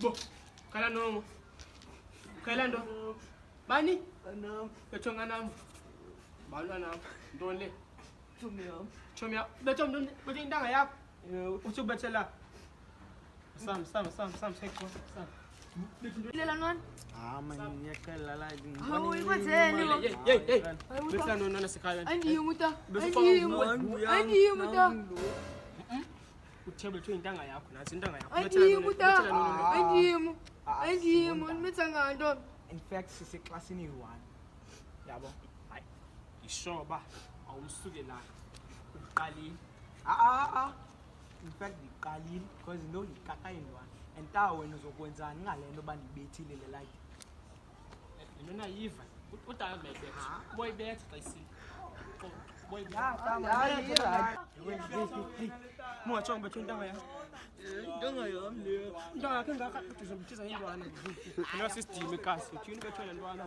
Bo, kala no. Kala ndo. Bani? Anam. Betong anam. Balu anam. Donle. Chomya. Chomya. Betong donle. Betong ndanga yak. Uchu betela. Sam sekho. Sam. Lela non? Man yakala la din. Oh, what's it? Hey. Betla no na sikaya. Andi muta. Utable to indanga yakho nazi indanga yakho. Andi mitsanga ndo. In fact, sisi class ni 1. Yabo. Hayi. Isho ba awusuke la. Uqali. In fact, the because you know the kaka in 1. And that when uzokwenza ngale nto bandibethile le light. Mina yiva. Utala maybe. Boy bet xisi. Boy bet. Mo chong bethu indanga yakho. Ndanga yami le. Ndanga ke ngaka uzobuthiza indwana. Mina system ekasi. Uthini bethu le ndwana.